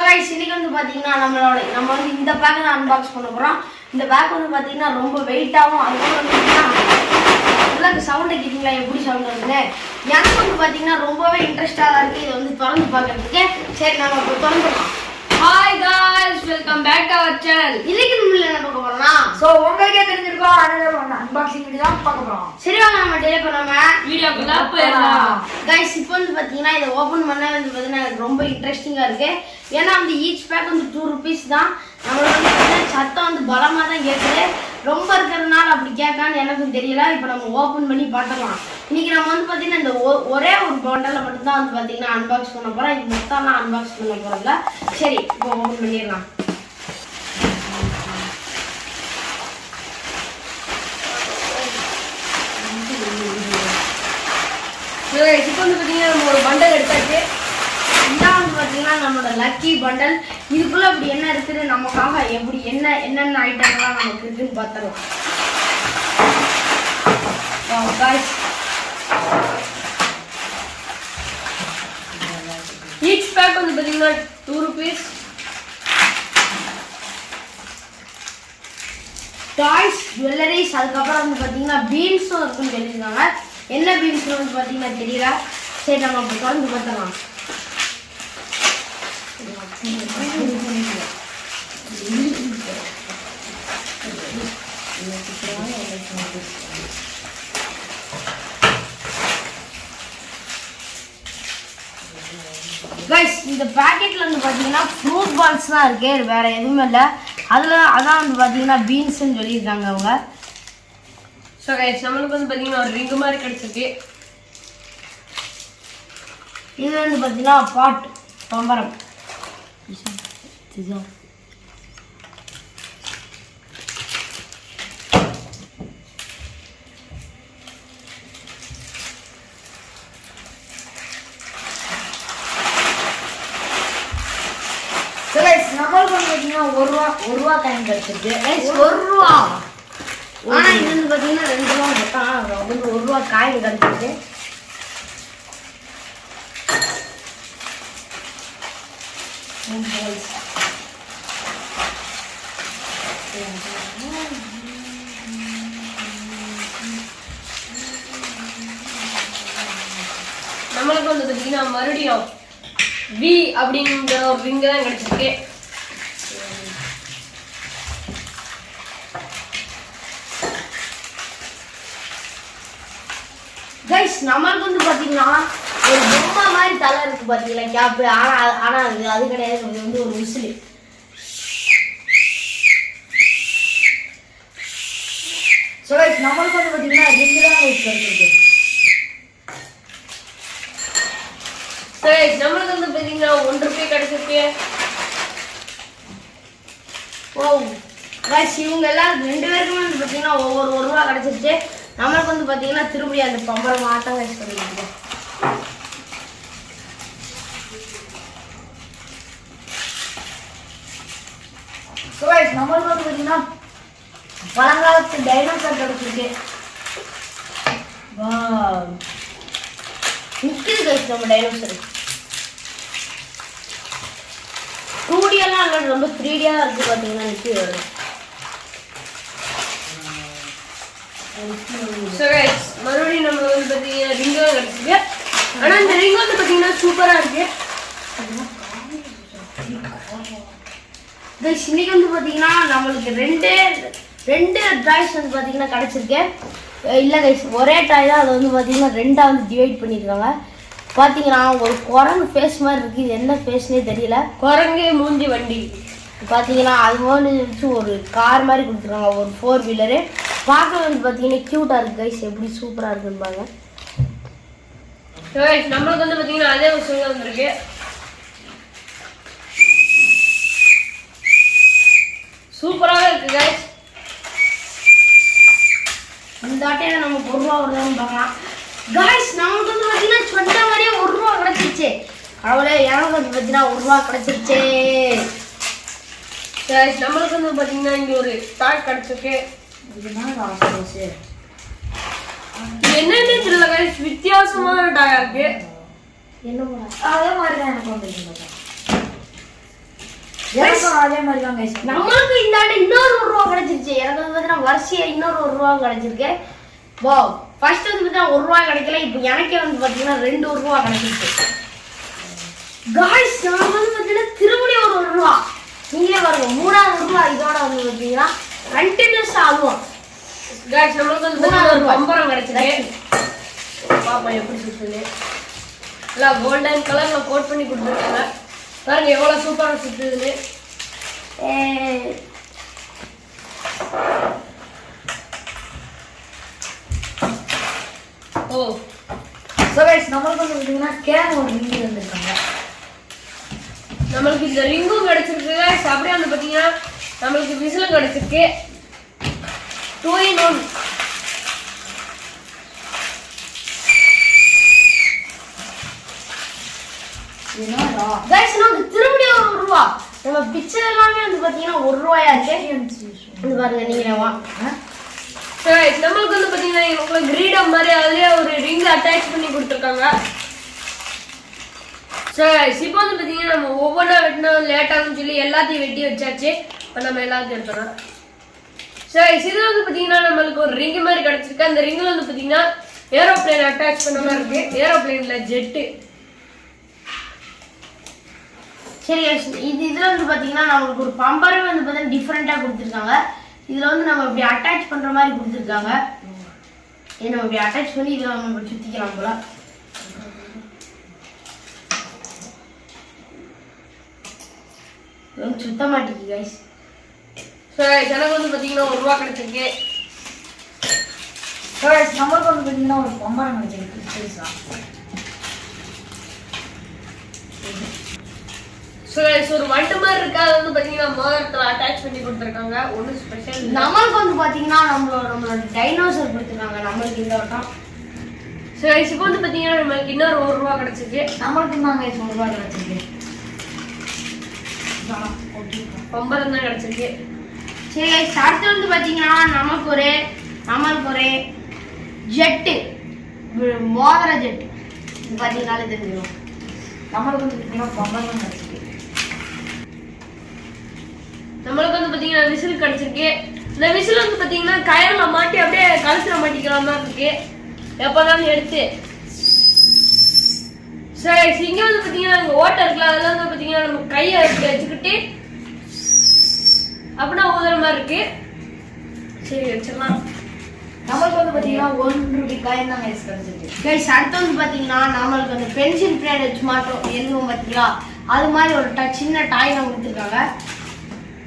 Guys இன்னைக்கு வந்து பாத்தீங்கன்னா நம்ம வந்து இந்த பேக் தான் அன்பாக்ஸ் பண்ண போறோம். இந்த பேக் வந்து பாத்தீங்கன்னா ரொம்ப வெயிட்டாவும் அதுக்கு வந்து உங்களுக்கு சவுண்ட் கேக்குங்களா எப்படி சவுண்ட் வருது? எனக்கு வந்து பாத்தீங்கன்னா ரொம்பவே இன்ட்ரஸ்டா இருக்கு இது வந்து திறந்து பார்க்கிறதுக்கு. சரி நாம இப்போ திறந்துறோம். Hi guys, welcome back to our channel. இன்னைக்கு நம்ம என்ன பார்க்க போறோம்னா உங்களுக்கே தெரிஞ்சிருக்கும் அனதர் அன்பாக்சிங் வீடியோ தான் பார்க்க போறோம். சரி வாங்க நம்ம டிலே பண்ணாம வீடியோக்குள்ள போயிடலாம். गाइस இப்போ வந்து பாத்தீங்கன்னா இத ஓபன் பண்ண வந்து பாத்தீங்கன்னா எனக்கு ரொம்ப இன்ட்ரஸ்டிங்கா இருக்கு. ஏன்னா வந்து ஈச் பேக் வந்து 2 rupees தான். நம்மளுக்கு வந்து சத்தம் வந்து பலமா தான் கேக்குது. ரொம்ப இருக்கறனால அப்படி கேட்கான்னு எனக்கும் தெரியல. இப்போ நம்ம ஓபன் பண்ணி பார்க்கலாம். இன்னைக்கு நம்ம வந்து பாத்தீங்கன்னா இந்த ஒரே ஒரு பண்டல்ல மட்டும் தான் வந்து பாத்தீங்கன்னா அன்பாக்ஸ் பண்ண போறோம். இது மொத்தமா அன்பாக்ஸ் பண்ண போறதுல. சரி இப்போ ஓபன் பண்ணிடலாம். இப்போ வந்து பாத்தீங்கன்னா நம்ம ஒரு பண்டல் எடுத்தாச்சு. இதான் வந்து பாத்தீங்கன்னா நம்மளோட லக்கி பண்டல். இதுக்குள்ள அப்படி என்ன இருக்குது நமக்காக எப்படி என்னென்ன ஐட்டம்லாம் நமக்கு இருக்குன்னு பார்த்துடலாம். ஈச் பேக் வந்து பாத்தீங்கன்னா 2 rupees. டாய்ஸ் ஜுவல்லரிஸ் அதுக்கப்புறம் வந்து பார்த்தீங்கன்னா பீன்ஸும் இருக்குன்னு சொல்லியிருக்காங்க. என்ன பீன்ஸ் வந்து பார்த்தீங்கன்னா தெரியல. சரி நம்ம அப்போ தொடர்ந்து பார்த்துக்கலாம். கைஸ் இந்த பேக்கெட்ல வந்து பார்த்தீங்கன்னா ஃப்ரூட் பால்ஸ் தான் இருக்கு, வேற எதுவுமே இல்லை. அதான் வந்து பார்த்தீங்கன்னா பீன்ஸ்ன்னு சொல்லியிருக்காங்க அவங்க. ஸோ கைஸ் நம்மளுக்கு வந்து பார்த்தீங்கன்னா ஒரு ரிங்கு மாதிரி கிடைச்சிருக்கு. இது வந்து பார்த்தீங்கன்னா பாட் பம்பரம். நம்மளுக்கு வந்து பார்த்தீங்கன்னா ஒரு ரூபா காயின் கிடைச்சிருக்கு. 1 ரூபா. ஆனா இது வந்து பார்த்தீங்கன்னா 2 ரூபா மட்டும் வந்து 1 ரூபா காயின் கிடைச்சிருக்கு. நம்மளுக்கு வந்து பார்த்தீங்கன்னா மறுபடியும் வி அப்படிங்கிற ஒரு ரிங்கு தான் கிடைச்சிருக்கு. கைஸ் நம்மளுக்கு வந்து பாத்தீங்கன்னா ஒரு பொம்மை மாதிரி தலை இருக்கு பாத்தீங்களா கேப். ஆனா அது கிடையாது, அது வந்து ஒரு விசிலு. ஸோ கைஸ் நம்மளுக்கு வந்து பாத்தீங்கன்னா 2 தான் கிடைச்சிருக்கு. சரி நம்மளுக்கு வந்து பார்த்தீங்கன்னா 1 ரூபாய் கிடைச்சிருக்கு. ஓ கைஸ் இவங்க எல்லாம் 2 பேருக்குமே வந்து பாத்தீங்கன்னா ஒவ்வொரு 1 ரூபா கிடைச்சிருச்சு. நம்மளுக்கு வந்து பாத்தீங்கன்னா திரும்பி அந்த பம்பரம் ஆட்டம் கைஸ் பண்ணிருக்கோம். ஸோ கைஸ் நம்மளுக்கு வந்து பாத்தீங்கன்னா பழங்காலத்து டைனோசர் கிடைச்சிருக்கு. வாவ் நிக்குது கைஸ் நம்ம டைனோசர். 2D எல்லாம் இல்லை, ரொம்ப 3D இருக்கு பாத்தீங்கன்னா நிக்குது. மறுபடியும் நம்ம வந்து பார்த்தீங்கன்னா ரிங்கு கிடைச்சிருக்கு. ஆனால் இந்த ரிங் வந்து பார்த்தீங்கன்னா சூப்பராக இருக்கு. கைஸ் இன்னைக்கு வந்து பார்த்தீங்கன்னா நம்மளுக்கு ரெண்டு டாய்ஸ் வந்து பார்த்தீங்கன்னா கிடைச்சிருக்கு. இல்லை கைஸ் ஒரே டாய் தான், அது வந்து பார்த்தீங்கன்னா 2ஆக வந்து டிவைட் பண்ணியிருக்காங்க. பார்த்தீங்கன்னா ஒரு குரங்கு ஃபேஸ் மாதிரி இருக்குது. இது என்ன ஃபேஸ்னே தெரியல. குரங்கு மூஞ்சி வண்டி பார்த்தீங்கன்னா அது மாதிரி ஒரு கார் மாதிரி கொடுத்துருக்காங்க, ஒரு 4 வீலரு. பார்க்க வந்து பார்த்தீங்கன்னா க்யூட்டாக இருக்குது கைஸ். எப்படி சூப்பராக இருக்குன்னு பாருங்க. நம்மளுக்கு வந்து பார்த்தீங்கன்னா அதே விஷயம் வந்துருக்கு. சூப்பராகவே இருக்கு கைஸ். இந்த ஆட்டையில நமக்கு 1 ரூபா வருதான்னு பார்க்கலாம். கைஸ் நமக்கு வந்து பார்த்தீங்கன்னா சொன்ன மாதிரியே 1 ரூபா கிடைச்சிருச்சு. அவளே எனக்கு வந்து பார்த்தீங்கன்னா 1 ரூபா கிடைச்சிருச்சு. நம்மளுக்கு வந்து பார்த்தீங்கன்னா இங்கே ஒரு டாய் கிடைச்சிருக்கு. என்னன்னு தெரியல கைஸ், வித்தியாசமான டாயா இருக்கு. என்ன அதே மாதிரி தான் எனக்கு வந்து எனக்கும் அதே மாதிரி தான் கைஸ். நம்மளுக்கு இந்த ஆண்டு இன்னொரு ₹1 கிடைச்சிருச்சு. எனக்கு வந்து பார்த்தீங்கன்னா வரிசையா இன்னொரு ₹1 கிடைச்சிருக்கு. வா ஃபர்ஸ்ட் வந்து பார்த்தீங்கன்னா ₹1 கிடைக்கல. இப்போ எனக்கே வந்து பார்த்தீங்கன்னா ₹2 கிடைச்சிருக்கு. காய்ஸ் நான் வந்து பார்த்தீங்கன்னா திரும்பி ஒரு ₹1 நீங்களே பாருங்க. மூணாவது ₹1 இதோட வந்து பார்த்தீங்கன்னா கண்டினியூஸ் ஆகும். गाइस நம்மளுக்கு வந்து ஒரு பம்பரம் கிடைச்சிருக்கு. பாப்பா எப்படி சுத்துது. எல்லாம் கோல்டன் கலர்ல கோட் பண்ணி கொடுத்திருக்காங்க. பாருங்க எவ்வளவு சூப்பரா சுத்துதுன்னு. ஓ சோ गाइस நம்மளுக்கு வந்து பாத்தீங்கன்னா கேன் ஒரு ரிங் வந்திருக்காங்க. நம்மளுக்கு இந்த ரிங்கும் கிடைச்சிருக்கு गाइस. அப்படியே வந்து பாத்தீங்கன்னா நம்மளுக்கு விசிலும் கிடைச்சிருக்கு. 2 in 1. என்னடா गाइस நமக்கு திரும்பி ஒரு ₹1. நம்ம பிக்சர் எல்லாமே வந்து பாத்தீங்கன்னா ₹1 இருக்கு. இது பாருங்க நீங்களே வா. गाइस நம்மளுக்கு வந்து பாத்தீங்கன்னா இவங்க கிரீடம் மாதிரி அதுலயே ஒரு ரிங் அட்டாச் பண்ணி கொடுத்திருக்காங்க. गाइस இப்போ வந்து பாத்தீங்கன்னா நம்ம ஒவ்வொண்ணா வெட்டினா லேட் ஆகும்னு சொல்லி எல்லாத்தையும் வெட்டி வச்சாச்சு. இப்போ நம்ம எல்லாத்தையும் எடுத்துறோம். गाइस இது வந்து பாத்தீங்கன்னா நம்மளுக்கு ஒரு ரிங் மாதிரி கிடைச்சிருக்கு. அந்த ரிங்ல வந்து பாத்தீங்கன்னா ஏரோப்ளேன் அட்டாச் பண்ண மாதிரி இருக்கு. ஏரோப்ளேன்ல ஜெட். சரி இதுல வந்து பாத்தீங்கன்னா நமக்கு ஒரு பம்பரே வந்து பாத்தீங்கன்னா டிஃபரெண்டா கொடுத்திருக்காங்க. இதுல வந்து நம்ம இப்படி அட்டாச் பண்ற மாதிரி கொடுத்திருக்காங்க. இதை நம்ம இப்படி அட்டாச் பண்ணி இதை நம்ம சுத்திக்கலாம் போல. சுத்த மாட்டேங்குது गाइस. எனக்கு வந்து பாத்தீங்கன்னா ₹1 கிடைச்சிருக்கு. சோ गाइस நம்மளுக்கு வந்து பாத்தீங்கன்னா ஒரு பம்பரம் கிடைச்சிருக்கு. சரிசா गाइस ஒரு வண்டு மாதிரி இருக்கு. அது வந்து பாத்தீங்கன்னா மோதிரத்துல அட்டாச் பண்ணி கொடுத்திருக்காங்க. ஒண்ணு ஸ்பெஷல். நமக்கு வந்து பாத்தீங்கன்னா நம்மளோட டைனோசர் கொடுத்திருக்காங்க நம்மளுக்கு இந்த வட்டம். गाइस இப்போ வந்து பாத்தீங்கன்னா நமக்கு இன்னொரு ₹1 கிடைச்சிருக்கு. நம்மளுக்கு தான் गाइस ₹1 கிடைச்சிருக்கு. பம்பரம் தான் கிடைச்சிருக்கு. சரி गाइस அடுத்து வந்து பாத்தீங்கன்னா நமக்கு ஒரு ஜெட் மோதிர ஜெட். இது பாத்தீங்கன்னாலே தெரிஞ்சிடும். நம்மளுக்கு வந்து பாத்தீங்கன்னா பம்பரம் கிடைச்சிருக்கு. நம்மளுக்கு வந்து பாத்தீங்கன்னா விசில் கிடைச்சிருக்கு. இந்த விசில் வந்து பாத்தீங்கன்னா கயர்ல மாட்டி அப்படியே கழுத்துல மாட்டிக்கிற மாதிரி இருக்கு. எப்பதான் எடுத்து சரி இங்க வந்து பாத்தீங்கன்னா இங்க ஓட்டை இருக்குல்ல, அதுல வந்து பாத்தீங்கன்னா நம்ம கையை வச்சுக்கிட்டு அப்படின்னா ஊதுற மாதிரி இருக்கு. சரி வச்சிடலாம். நம்மளுக்கு வந்து பாத்தீங்கன்னா ₹1 காயின் தான் गाइस கிடைச்சிருக்கு. गाइस அடுத்து வந்து பாத்தீங்கன்னா நம்மளுக்கு அந்த பென்சில் பிளேட் வச்சு மாட்டோம் எழுதுவோம் பாத்தீங்களா, அது மாதிரி ஒரு சின்ன டாய் நம்ம கொடுத்துருக்காங்க.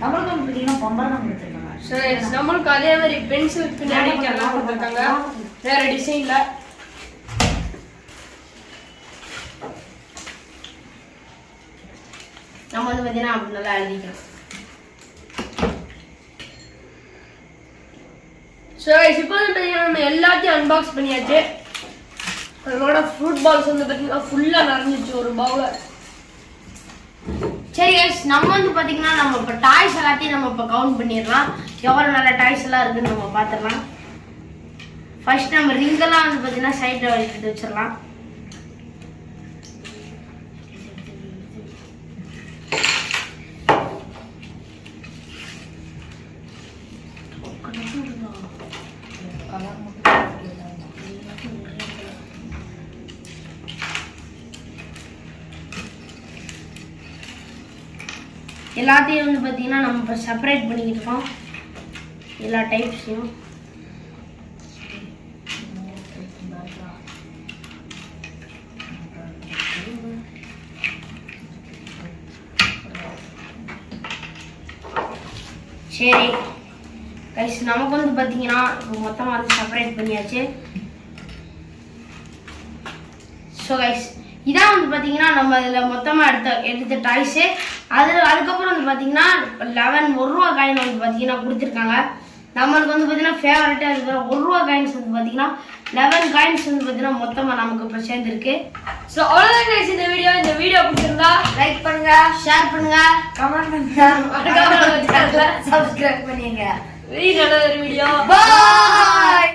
நம்மளுக்கு வந்து பாத்தீங்கன்னா பம்பரம் தான் கொடுத்திருக்காங்க. சரி நம்மளுக்கு அதே மாதிரி பென்சில் பின்னாடி எல்லாம் கொடுத்துருக்காங்க வேற டிசைன்ல. நம்ம வந்து பாத்தீங்கன்னா அப்படி நல்லா எழுதிக்கலாம். இப்போ வந்து பாத்தீங்கன்னா நம்ம எல்லாத்தையும் அன்பாக்ஸ் பண்ணியாச்சு. அதோட ஃப்ரூட் பால்ஸ் வந்து பாத்தீங்கன்னா ஃபுல்லா நிறைஞ்சிச்சு ஒரு பவுல. சரி गाइस நம்ம வந்து பாத்தீங்கன்னா நம்ம இப்ப டாய்ஸ் எல்லாத்தையும் நம்ம இப்ப கவுண்ட் பண்ணிடலாம். எவ்வளவு நல்ல டாய்ஸ் எல்லாம் இருக்குன்னு நம்ம பாத்துடலாம். ஃபர்ஸ்ட் நம்ம ரிங் எல்லாம் வந்து பாத்தீங்கன்னா சைடுல எடுத்து வச்சிடலாம். எல்லாத்தையும் வந்து பாத்தீங்கன்னா நம்ம இப்போ செப்பரேட் பண்ணிக்கிட்டு இருக்கோம் எல்லா டைப்ஸையும். சரி गाइस நமக்கு வந்து பாத்தீங்கன்னா மொத்தமா வந்து செப்பரேட் பண்ணியாச்சு. ஸோ गाइस இதான் வந்து பாத்தீங்கன்னா நம்ம இதுல மொத்தமா எடுத்த டாய்ஸ். அதுக்கப்புறம் வந்து பாத்தீங்கன்னா 11 ₹1 காயின் வந்து பாத்தீங்கன்னா கொடுத்துருக்காங்க. நம்மளுக்கு வந்து பாத்தீங்கன்னா ஃபேவரட்டா இருக்கிற ₹1 காயின்ஸ் வந்து பாத்தீங்கன்னா 11 காயின்ஸ் வந்து பாத்தீங்கன்னா மொத்தமா நமக்கு இப்போ சேர்ந்துருக்கு. ஸோ அவ்வளோதான் गाइस இந்த வீடியோ பிடிச்சிருந்தா லைக் பண்ணுங்க, ஷேர் பண்ணுங்க, கமெண்ட் பண்ணுங்க, மறக்காம சப்ஸ்கிரைப் பண்ணுங்க. வீடியோ பாய்.